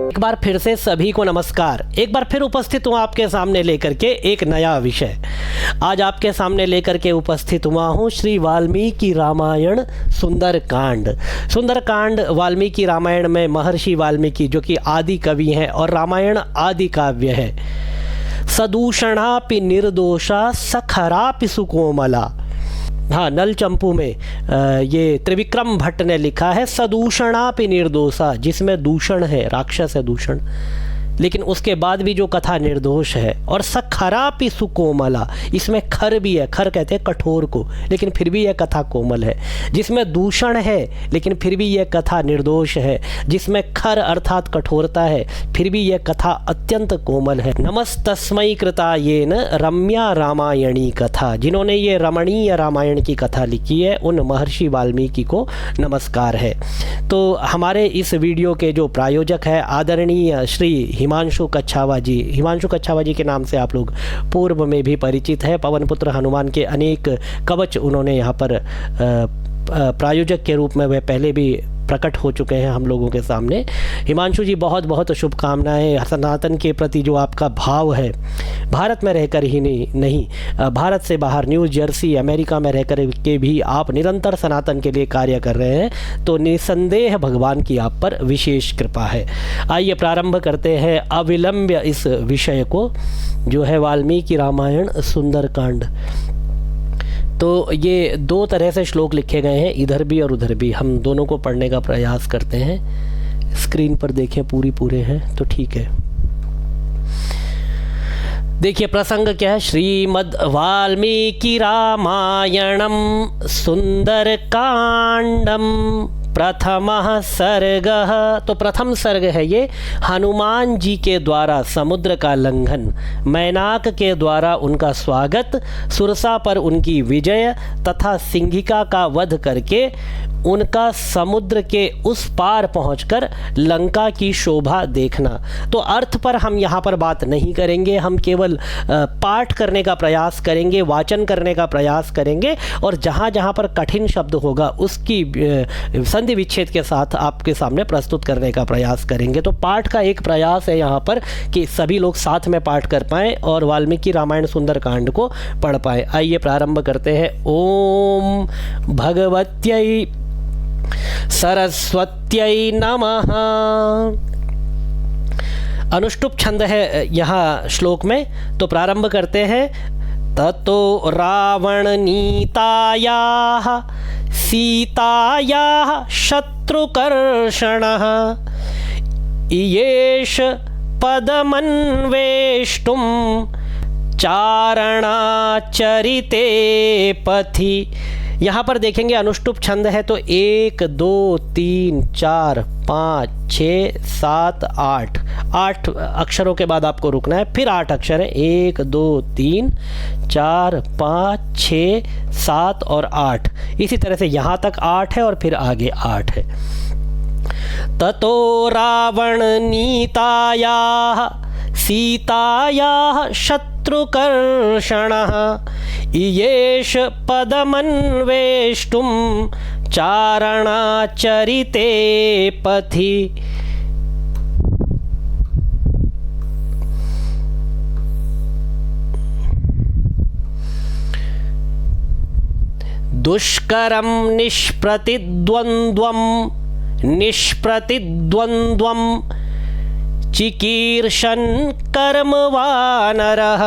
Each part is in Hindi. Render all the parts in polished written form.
एक बार फिर से सभी को नमस्कार। एक बार फिर उपस्थित हुआ आपके सामने लेकर के एक नया विषय। आज आपके सामने लेकर के उपस्थित हुआ हूँ श्री वाल्मीकि रामायण सुंदरकांड। सुंदरकांड वाल्मीकि रामायण में महर्षि वाल्मीकि जो कि आदि कवि हैं और रामायण आदि काव्य है। सदूषणापि निर्दोषा सखरापि सुकोमला। हाँ, नल चंपू में ये त्रिविक्रम भट्ट ने लिखा है सदूषणापि निर्दोषा, जिसमें दूषण है, राक्षस है दूषण, लेकिन उसके बाद भी जो कथा निर्दोष है। और सखरापि सुकोमला, इसमें खर भी है, खर कहते हैं कठोर को, लेकिन फिर भी यह कथा कोमल है। जिसमें दूषण है लेकिन फिर भी यह कथा निर्दोष है। जिसमें खर अर्थात कठोरता है फिर भी यह कथा अत्यंत कोमल है। नमस्तस्मै कृतायेन रम्या रामायणी कथा। जिन्होंने ये रमणीय रामायण की कथा लिखी है उन महर्षि वाल्मीकि को नमस्कार है। तो हमारे इस वीडियो के जो प्रायोजक है आदरणीय श्री हिमांशु कच्छावा जी। हिमांशु कच्छावा जी के नाम से आप लोग पूर्व में भी परिचित है। पवन पुत्र हनुमान के अनेक कवच उन्होंने यहाँ पर प्रायोजक के रूप में वह पहले भी प्रकट हो चुके हैं हम लोगों के सामने। हिमांशु जी बहुत बहुत शुभकामनाएं। सनातन के प्रति जो आपका भाव है, भारत में रहकर ही नहीं भारत से बाहर न्यू जर्सी अमेरिका में रहकर के भी आप निरंतर सनातन के लिए कार्य कर रहे हैं, तो निसंदेह भगवान की आप पर विशेष कृपा है। आइए प्रारंभ करते हैं अविलंब इस विषय को, जो है वाल्मीकि रामायण सुंदरकांड। तो ये दो तरह से श्लोक लिखे गए हैं, इधर भी और उधर भी। हम दोनों को पढ़ने का प्रयास करते हैं। स्क्रीन पर देखें पूरे हैं तो ठीक है। देखिए प्रसंग क्या है। श्रीमद् वाल्मीकि रामायणम सुंदरकांडम प्रथमः सर्गः। तो प्रथम सर्ग है ये। हनुमान जी के द्वारा समुद्र का लंघन, मैनाक के द्वारा उनका स्वागत, सुरसा पर उनकी विजय तथा सिंहिका का वध करके उनका समुद्र के उस पार पहुंचकर लंका की शोभा देखना। तो अर्थ पर हम यहाँ पर बात नहीं करेंगे, हम केवल पाठ करने का प्रयास करेंगे, वाचन करने का प्रयास करेंगे और जहाँ जहाँ पर कठिन शब्द होगा उसकी संधि विच्छेद के साथ आपके सामने प्रस्तुत करने का प्रयास करेंगे। तो पाठ का एक प्रयास है यहाँ पर कि सभी लोग साथ में पाठ कर पाएँ और वाल्मीकि रामायण सुंदरकांड को पढ़ पाएँ। आइए प्रारंभ करते हैं। ओम भगवत्यै सरस्वत्यै नमः। अनुष्टुप छंद है यहाँ श्लोक में, तो प्रारंभ करते हैं। ततो रावण नीतायाः सीतायाः शत्रुकर्षणः इयेष पदमन्वेष्टुं चारणाचरिते पथि। यहाँ पर देखेंगे अनुष्टुप छंद है तो 1 2 3 4 5 6 7 8 8 अक्षरों के बाद आपको रुकना है। फिर 8 अक्षर है, 1 2 3 4 5 6 7 और 8। इसी तरह से यहाँ तक 8 है और फिर आगे 8 है। ततो रावण नीतायाः सीतायाः शत्रुकर्षणः इयेष पदमन्वेष्टुं चारणाचरिते पथि। दुष्करं निष्प्रतिद्वन्द्वं चिकीर्षन् कर्मवानरः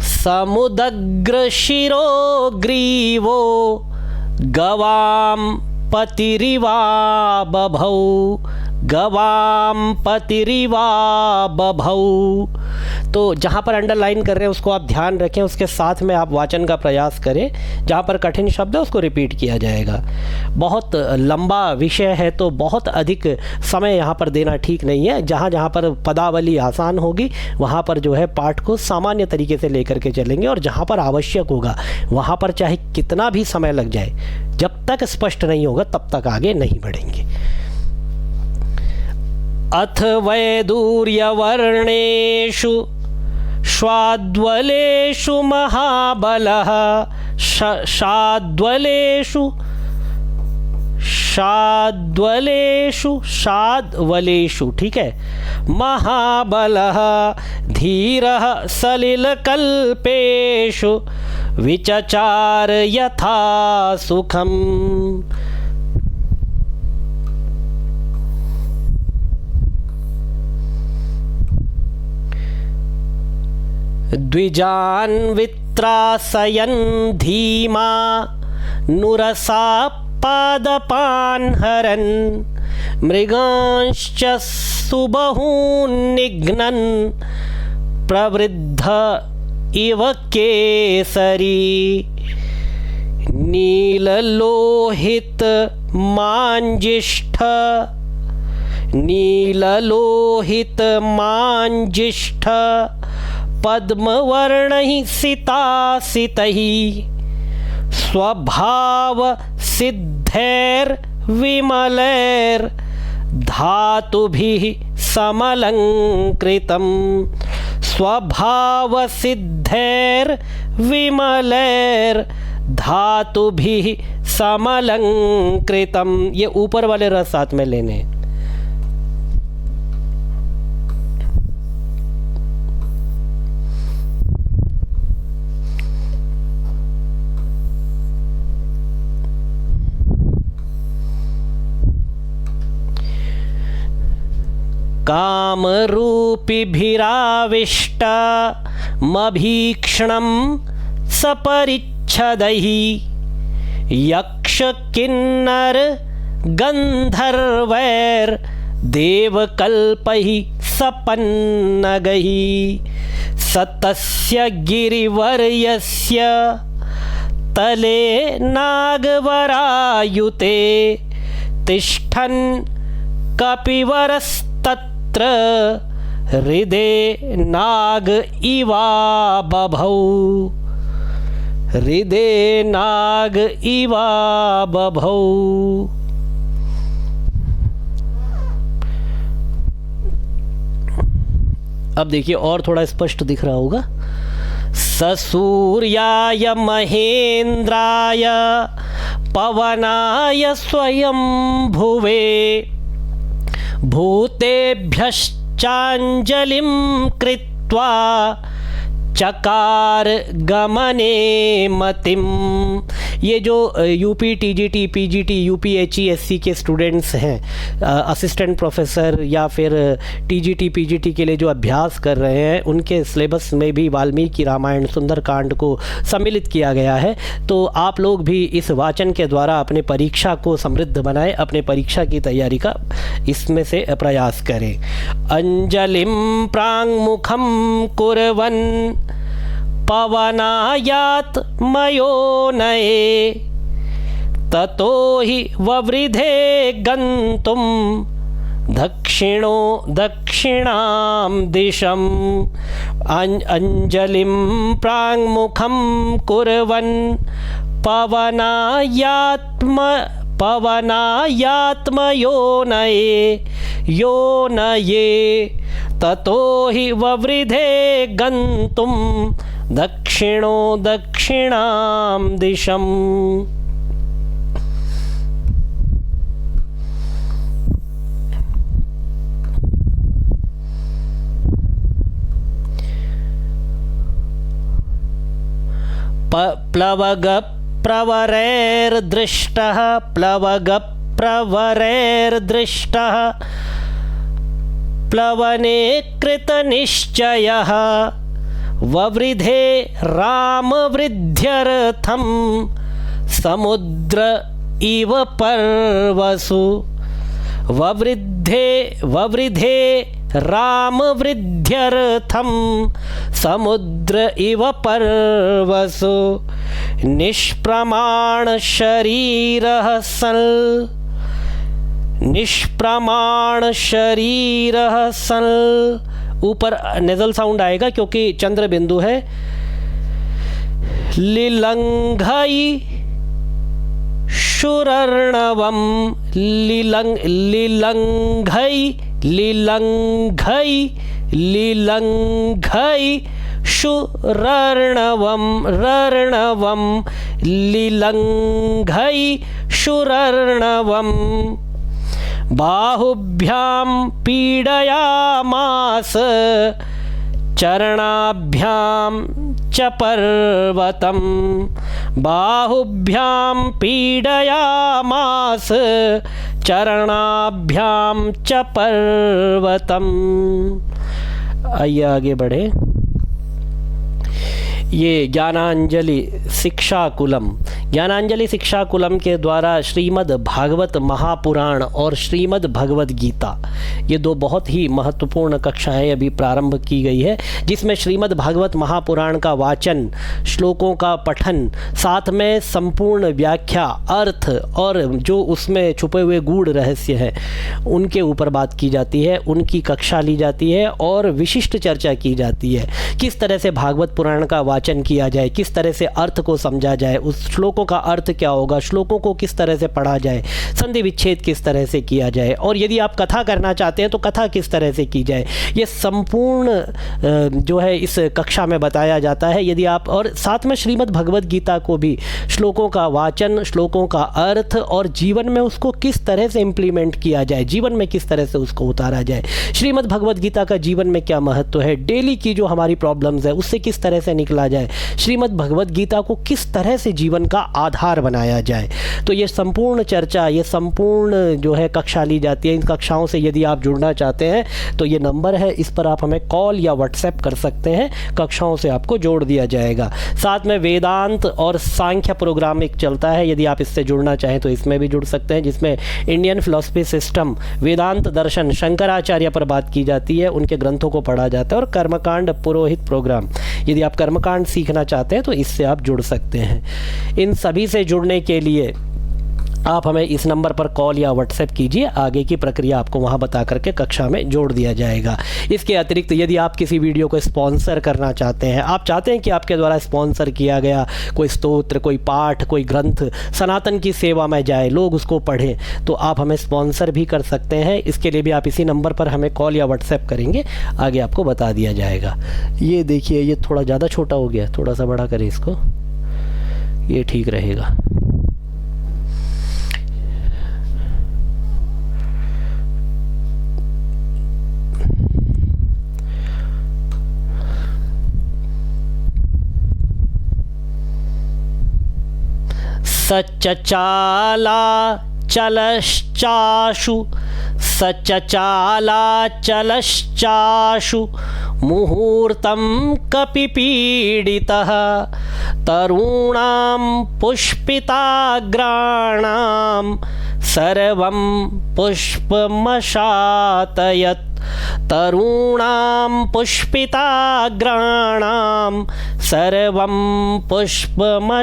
समुदग्रशिरो ग्रीवो गवां पतिरिवा बभौ। तो जहाँ पर अंडरलाइन कर रहे हैं उसको आप ध्यान रखें, उसके साथ में आप वाचन का प्रयास करें। जहाँ पर कठिन शब्द है उसको रिपीट किया जाएगा। बहुत लंबा विषय है तो बहुत अधिक समय यहाँ पर देना ठीक नहीं है। जहाँ जहाँ पर पदावली आसान होगी वहाँ पर जो है पाठ को सामान्य तरीके से लेकर के चलेंगे और जहाँ पर आवश्यक होगा वहाँ पर चाहे कितना भी समय लग जाए, जब तक स्पष्ट नहीं होगा तब तक आगे नहीं बढ़ेंगे। अथ वैदूर्यवर्णेषु श्वाद्वलेषु महाबलः शाद्वलेषु शाद्वलेषु, शाद्वलेषु, ठीक है, महाबलः धीरः सलिलकल्पेषु विचचार यथा सुखम्। द्विजान्वित्रासयन् धीमा नुरसा पादपान् हरन् मृगांश्च सुबहून्निघ्नन् प्रवृद्ध इव केसरी नीललोहित मांजिष्ठ, नीललोहित मांजिष्ठ पद्मवर्णैः सितासितैः स्वभाव सिद्धैर्विमलैर्धातुभिः समलङ्कृतं, स्वभाव सिद्धैर्विमलैर्धातुभिः समलङ्कृतं। ये ऊपर वाले रस साथ में लेने। कामरूपिभिराविष्टमभीक्ष्णं सपरिच्छदैः यक्ष किन्नर गन्धर्वैर्देवकल्पैः सपन्नगैः सतस्य गिरिवर्यस्य तले नागवरायुते तिष्ठन् कपिवरस्तत्र हृदे नाग इवा बभौ, हृदे नाग इवा बभौ। अब देखिए और थोड़ा स्पष्ट दिख रहा होगा। ससूर्याय महेन्द्राय पवनाय स्वयंभुवे भूतेभ्यश्चाञ्जलिं कृत्वा चकार गमने मतिम। ये जो यूपी टीजीटी पीजीटी यूपीएचईएससी के स्टूडेंट्स हैं, असिस्टेंट प्रोफेसर या फिर टीजीटी पीजीटी के लिए जो अभ्यास कर रहे हैं, उनके सिलेबस में भी वाल्मीकि रामायण सुंदरकांड को सम्मिलित किया गया है। तो आप लोग भी इस वाचन के द्वारा अपने परीक्षा को समृद्ध बनाएं, अपने परीक्षा की तैयारी का इसमें से प्रयास करें। अंजलिम प्रांगमुखम कुर्वन् पवनायात मयोनये ततो हि ववृधे गन्तुं दक्षिणो दक्षिणां दिशम्। अंजलिं प्रांगमुखं कुर्वन् पवनायात्मयोनये योनये ततो हि ववृधे गन्तुं दक्षिणो दक्षिणां दिशम्। प्लवगप्रवरैर्दृष्टः प्लवगप्रवरैर्दृष्टः प्लवने कृतनिश्चयः ववृधे रामवृद्ध्यर्थं समुद्र इव पर्वसु। ववृधे रामवृद्ध्यर्थं समुद्र इव पर्वसु। निष्प्रमाण शरीरः सन् निष्प्रमाण शरीरः सन्। ऊपर नेजल साउंड आएगा क्योंकि चंद्र बिंदु है। लिलंघई शुरर्णवम लिलंघई शुरर्णवं रर्णवं लिलङ्घै शुरर्णवं बाहुभ्यां पीडयामास चरणाभ्यां च पर्वतं बाहुभ्यां पीडयामास चरणाभ्यां च पर्वतम्। आइए आगे बढ़े। ये ज्ञानांजलि शिक्षाकुलम, ज्ञानांजलि शिक्षाकुलम के द्वारा श्रीमद् भागवत महापुराण और श्रीमद् भगवद गीता, ये दो बहुत ही महत्वपूर्ण कक्षाएं अभी प्रारंभ की गई है, जिसमें श्रीमद् भागवत महापुराण का वाचन, श्लोकों का पठन, साथ में संपूर्ण व्याख्या, अर्थ और जो उसमें छुपे हुए गूढ़ रहस्य हैं उनके ऊपर बात की जाती है, उनकी कक्षा ली जाती है और विशिष्ट चर्चा की जाती है। किस तरह से भागवत पुराण का वाचन किया जाए, किस तरह से अर्थ को समझा जाए, उस श्लोकों का अर्थ क्या होगा, श्लोकों को किस तरह से पढ़ा जाए, संधि विच्छेद किस तरह से किया जाए, और यदि आप कथा करना चाहते हैं तो कथा किस तरह से की जाए, ये संपूर्ण जो है इस कक्षा में बताया जाता है। यदि आप, और साथ में श्रीमद् भगवद गीता को भी श्लोकों का वाचन, श्लोकों का अर्थ और जीवन में उसको किस तरह से इम्प्लीमेंट किया जाए, जीवन में किस तरह से उसको उतारा जाए, श्रीमद् भगवद गीता का जीवन में क्या महत्व है, डेली की जो हमारी प्रॉब्लम्स है उससे किस तरह से निकला जाए, श्रीमद् भगवद गीता को किस तरह से जीवन का आधार बनाया जाए। तो ये संपूर्ण चर्चा, ये संपूर्ण जो है कक्षा ली जाती है। इन कक्षाओं से यदि आप जुड़ना चाहते हैं तो ये नंबर है, इस पर आप हमें कॉल या व्हाट्सएप कर सकते हैं, कक्षाओं से आपको जोड़ दिया जाएगा। साथ में वेदांत और सांख्य प्रोग्राम एक चलता है, यदि आप इससे जुड़ना चाहें तो इसमें भी जुड़ सकते हैं, जिसमें इंडियन फिलॉसफी सिस्टम, वेदांत दर्शन, शंकराचार्य पर बात की जाती है, उनके ग्रंथों को पढ़ा जाता है, और कर्मकांड पुरोहित प्रोग्राम, यदि आप कर्मकांड सीखना चाहते हैं तो इससे आप जुड़ सकते हैं। इन सभी से जुड़ने के लिए आप हमें इस नंबर पर कॉल या व्हाट्सएप कीजिए, आगे की प्रक्रिया आपको वहां बता करके कक्षा में जोड़ दिया जाएगा। इसके अतिरिक्त यदि आप किसी वीडियो को स्पॉन्सर करना चाहते हैं, आप चाहते हैं कि आपके द्वारा स्पॉन्सर किया गया कोई स्तोत्र, कोई पाठ, कोई ग्रंथ सनातन की सेवा में जाए, लोग उसको पढ़ें, तो आप हमें स्पॉन्सर भी कर सकते हैं। इसके लिए भी आप इसी नंबर पर हमें कॉल या व्हाट्सएप करेंगे, आगे आपको बता दिया जाएगा। ये देखिए, ये थोड़ा ज़्यादा छोटा हो गया, थोड़ा सा बड़ा करें इसको, ये ठीक रहेगा। सचचाला चलश्चाशु सचचाला चलश्चाशु मुहूर्तं कपिपीडितः तरूणां पुष्पिताग्राणां सर्वं पुष्पमशातयत् तरूणां पुष्पिताग्राणां सर्वं पुष्पमशातयत्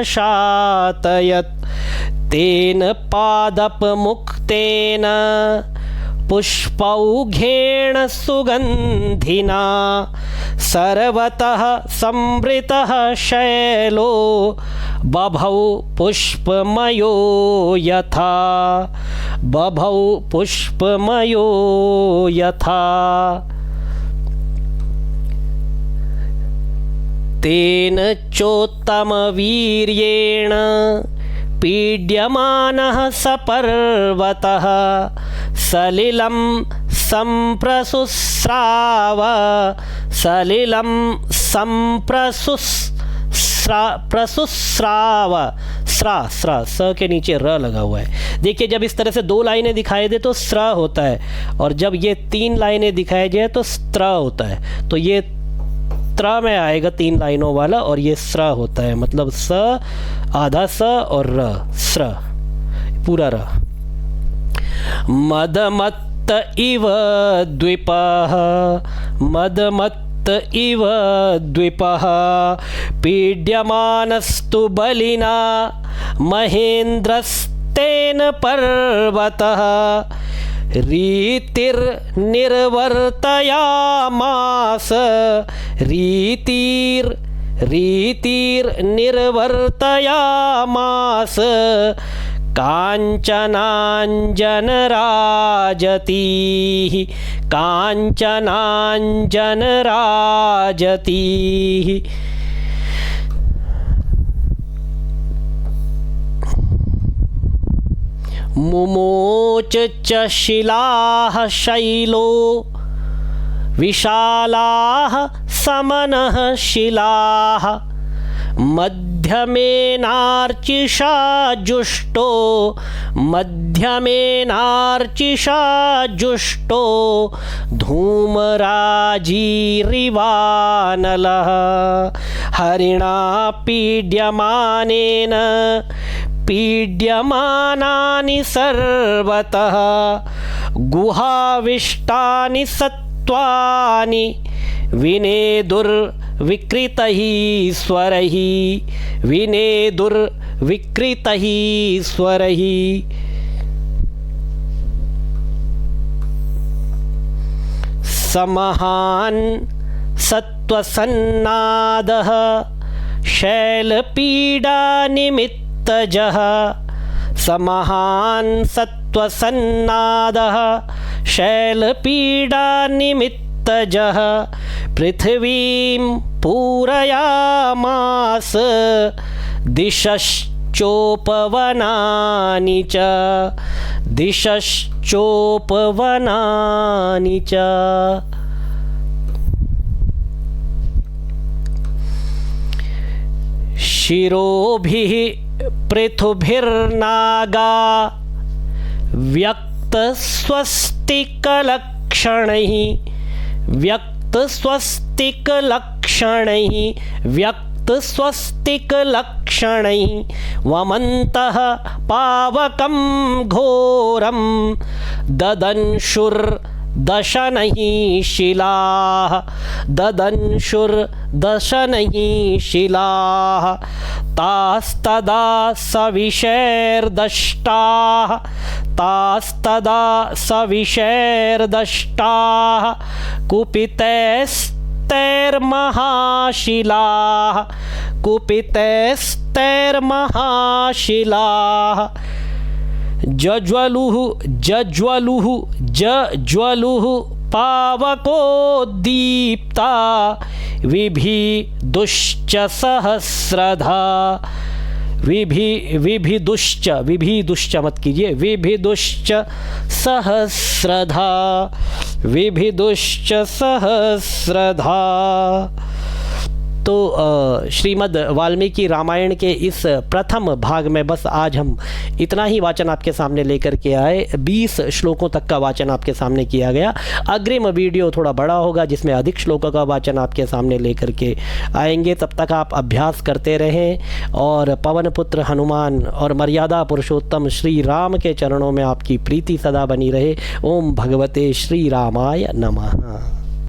तेन पादपमुक्तेन पुष्पौघेण सुगन्धिना सर्वतः संवृतः शैलो बभौ पुष्पमयो यथा बभौ पुष्पमयो यथा तेन चोत्तमवीर्येण पीड्यमानः स पर्वतः सलिलं संप्रसुस्राव सलिलं प्रसुस्राव स्रा स के नीचे र लगा हुआ है। देखिए, जब इस तरह से दो लाइनें दिखाई दे तो स्र होता है, और जब ये तीन लाइनें दिखाई जाए तो स्त्र होता है। तो ये त्र में आएगा तीन लाइनों वाला, और ये स्र होता है, मतलब स आधा स और र, स्र पूरा र। मदमत्त इव द्विपः मदमत्त इव द्विपः पीड्यमानस्तु बलिना महेन्द्रस्तेन पर्वतः रीतिर्निर्वर्तयामास रीतिर्निर्वर्तयामास काञ्चनाञ्जनराजतीः काञ्चनाञ्जनराजतीः मुमोच च शिलाः शैलो विशालाः समनः शिलाः मध्यमेनार्चिषा जुष्टो मध्यमेनार्चिषा जुष्टो धूमराजीरिवानलः हरिणा पीड्यमानेन पीड्यमानानि सर्वतः गुहाविष्टानि सत्त्वानि विनेदुर्विकृतैः स्वरैः विनेदुर्विकृतैः स्वरैः समहान् सत्त्वसन्नादः शैलपीडानिमित्तजः समहान् सत्त्वसन्नादः शैलपीडानिमित्तजः पृथिवीं पूरयामास दिशश्चोपवनानि च दिशश्चोपवनानि च शिरोभिः पृथुभिर्नागा व्यक्तस्वस्तिकलक्षणैः व्यक्तस्वस्तिकलक्षणैः व्यक्तस्वस्तिकलक्षणैः वमन्तः पावकं घोरं ददंशुर्दशनैः शिलाः ददंशुर्दशनैः शिलाः तास्तदा सविशैर्दष्टाः तास्तदा सविशैर्दष्टाः कुपितैस्तैर्महाशिलाः कुपितैस्तैर्महाशिलाः जज्वलुः जज्वलुः जज्वलुः पावकोद्दीप्ता विभिदुश्च सहस्रधा विभिदुश्च मत कीजिए विभिदुश्च सहस्रधा विभिदुश्च सहस्रधा। तो श्रीमद् वाल्मीकि रामायण के इस प्रथम भाग में बस आज हम इतना ही वाचन आपके सामने लेकर के आए। 20 श्लोकों तक का वाचन आपके सामने किया गया। अग्रिम वीडियो थोड़ा बड़ा होगा जिसमें अधिक श्लोकों का वाचन आपके सामने लेकर के आएंगे। तब तक आप अभ्यास करते रहें और पवन पुत्र हनुमान और मर्यादा पुरुषोत्तम श्री राम के चरणों में आपकी प्रीति सदा बनी रहे। ओम भगवते श्री रामाय नमः।